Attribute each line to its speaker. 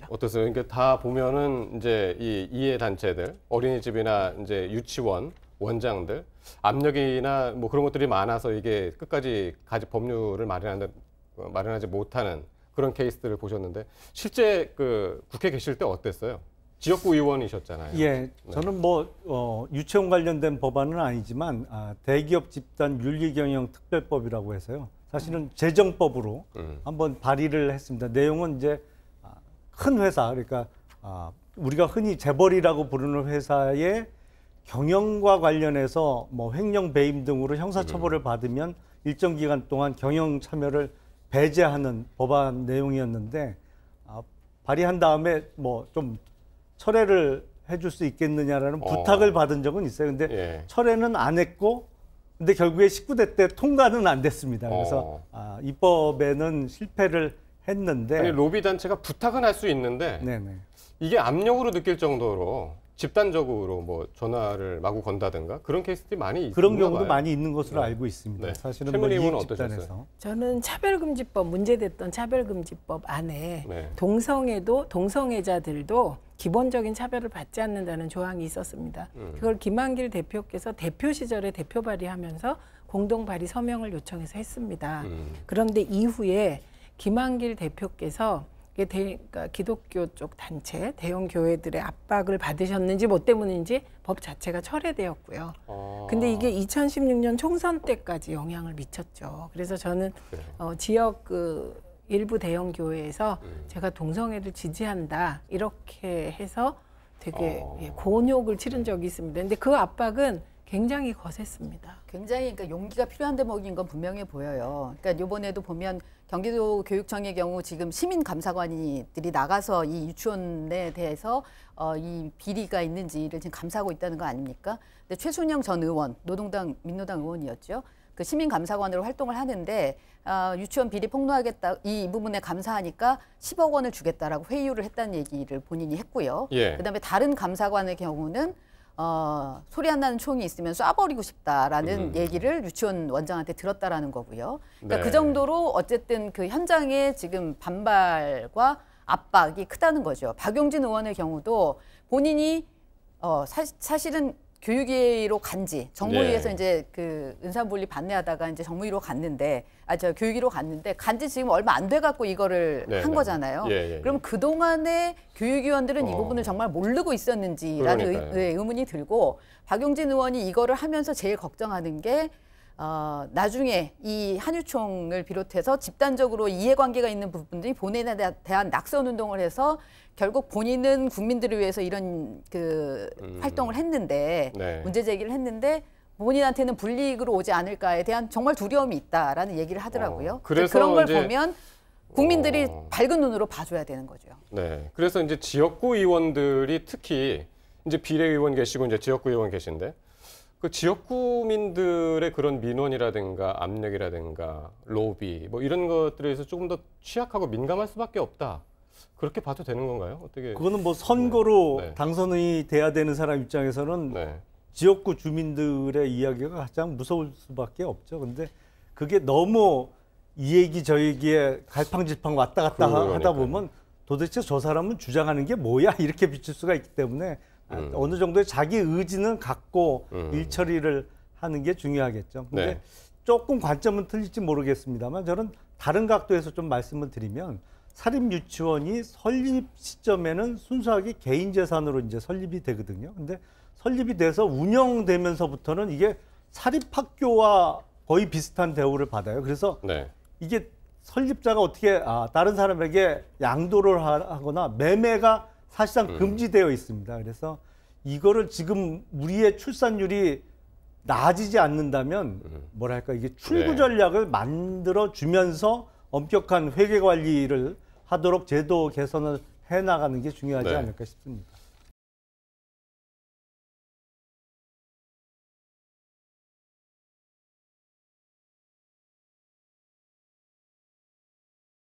Speaker 1: 거죠.
Speaker 2: 어떠세요? 그러니까 다 보면은 이제 이 이해 단체들, 어린이집이나 이제 유치원, 원장들 압력이나 뭐 그런 것들이 많아서 이게 끝까지 법률을 마련하지 못하는 그런 케이스들을 보셨는데 실제 그 국회 계실 때 어땠어요? 지역구 의원이셨잖아요.
Speaker 3: 예, 저는 뭐 유치원 관련된 법안은 아니지만 대기업 집단 윤리경영 특별법이라고 해서요. 사실은 재정법으로 한번 발의를 했습니다. 내용은 이제 큰 회사, 그러니까 우리가 흔히 재벌이라고 부르는 회사의 경영과 관련해서 뭐 횡령 배임 등으로 형사처벌을 받으면 일정 기간 동안 경영 참여를 배제하는 법안 내용이었는데 발의한 다음에 뭐 좀 철회를 해줄 수 있겠느냐라는 부탁을 받은 적은 있어요. 근데
Speaker 2: 예.
Speaker 3: 철회는 안 했고, 근데 결국에 19대 때 통과는 안 됐습니다. 그래서 입법에는 실패를 했는데.
Speaker 2: 아니, 로비 단체가 부탁은 할 수 있는데
Speaker 3: 네네.
Speaker 2: 이게 압력으로 느낄 정도로 집단적으로 뭐 전화를 마구 건다든가 그런 케이스들이 많이
Speaker 3: 그런
Speaker 2: 있나
Speaker 3: 경우도
Speaker 2: 봐요.
Speaker 3: 많이 있는 것으로
Speaker 2: 네.
Speaker 3: 알고 있습니다.
Speaker 2: 네.
Speaker 3: 사실은
Speaker 2: 최민희
Speaker 3: 뭐
Speaker 2: 의원은
Speaker 3: 이익 집단에서.
Speaker 2: 어떠셨어요?
Speaker 1: 저는 차별금지법, 문제됐던 차별금지법 안에
Speaker 2: 네.
Speaker 1: 동성애자들도 기본적인 차별을 받지 않는다는 조항이 있었습니다. 그걸 김한길 대표께서 대표 시절에 대표 발의하면서 공동 발의 서명을 요청해서 했습니다. 그런데 이후에 김한길 대표께서 그러니까 기독교 쪽 단체, 대형 교회들의 압박을 받으셨는지 뭐 때문인지 법 자체가 철회되었고요. 근데 이게 2016년 총선 때까지 영향을 미쳤죠. 그래서 저는 지역 일부 대형 교회에서 제가 동성애를 지지한다 이렇게 해서 되게 곤욕을 치른 적이 있습니다. 근데 그 압박은 굉장히 거셌습니다.
Speaker 4: 굉장히 그러니까 용기가 필요한 대목인 건 분명해 보여요. 그러니까 이번에도 보면 경기도 교육청의 경우 지금 시민 감사관들이 나가서 이 유치원에 대해서 이 비리가 있는지를 지금 감사하고 있다는 거 아닙니까? 근데 최순영 전 의원, 민노당 의원이었죠. 그 시민 감사관으로 활동을 하는데 유치원 비리 폭로하겠다 이 부분에 감사하니까 10억 원을 주겠다라고 회유를 했다는 얘기를 본인이 했고요.
Speaker 2: 예.
Speaker 4: 그다음에 다른 감사관의 경우는 소리 안 나는 총이 있으면 쏴버리고 싶다라는 얘기를 유치원 원장한테 들었다라는 거고요. 그러니까
Speaker 2: 네.
Speaker 4: 그 정도로 어쨌든 그 현장에 지금 반발과 압박이 크다는 거죠. 박용진 의원의 경우도 본인이 사실은 교육위로 간지 정무위에서
Speaker 2: 네.
Speaker 4: 이제 그 은사분리 반대하다가 이제 정무위로 갔는데 교육위로 갔는데 간지 지금 얼마 안 돼 갖고 이거를
Speaker 2: 네,
Speaker 4: 한
Speaker 2: 네.
Speaker 4: 거잖아요.
Speaker 2: 예.
Speaker 4: 그럼 그 동안에 교육위원들은 이 부분을 정말 모르고 있었는지라는 의문이 들고 박용진 의원이 이거를 하면서 제일 걱정하는 게 나중에 이 한유총을 비롯해서 집단적으로 이해관계가 있는 부분들이 본인에 대한 낙선 운동을 해서 결국 본인은 국민들을 위해서 이런 활동을 했는데 문제 제기를 했는데 본인한테는 불이익으로 오지 않을까에 대한 정말 두려움이 있다라는 얘기를 하더라고요.
Speaker 2: 그래서
Speaker 4: 그런 걸 보면 국민들이 밝은 눈으로 봐줘야 되는 거죠.
Speaker 2: 네. 그래서 이제 지역구 의원들이 특히 이제 비례의원 계시고 이제 지역구 의원 계신데 그 지역구민들의 그런 민원이라든가 압력이라든가 로비 뭐 이런 것들에 대해서 조금 더 취약하고 민감할 수밖에 없다. 그렇게 봐도 되는 건가요? 어떻게?
Speaker 3: 그거는 뭐 선거로 당선이 돼야 되는 사람 입장에서는 지역구 주민들의 이야기가 가장 무서울 수밖에 없죠. 근데 그게 너무 이 얘기 저 얘기에 갈팡질팡 왔다 갔다 하다 보면 도대체 저 사람은 주장하는 게 뭐야 이렇게 비칠 수가 있기 때문에 어느 정도의 자기 의지는 갖고 일 처리를 하는 게 중요하겠죠. 근데 조금 관점은 틀릴지 모르겠습니다만 저는 다른 각도에서 좀 말씀을 드리면 사립유치원이 설립 시점에는 순수하게 개인 재산으로 이제 설립이 되거든요. 근데 설립이 돼서 운영되면서부터는 이게 사립학교와 거의 비슷한 대우를 받아요. 그래서 이게 설립자가 어떻게 다른 사람에게 양도를 하거나 매매가 사실상 금지되어 있습니다. 그래서 이거를 지금 우리의 출산율이 나아지지 않는다면 뭐랄까 이게 출구 전략을 만들어 주면서 엄격한 회계 관리를 하도록 제도 개선을 해나가는 게 중요하지 않을까 싶습니다.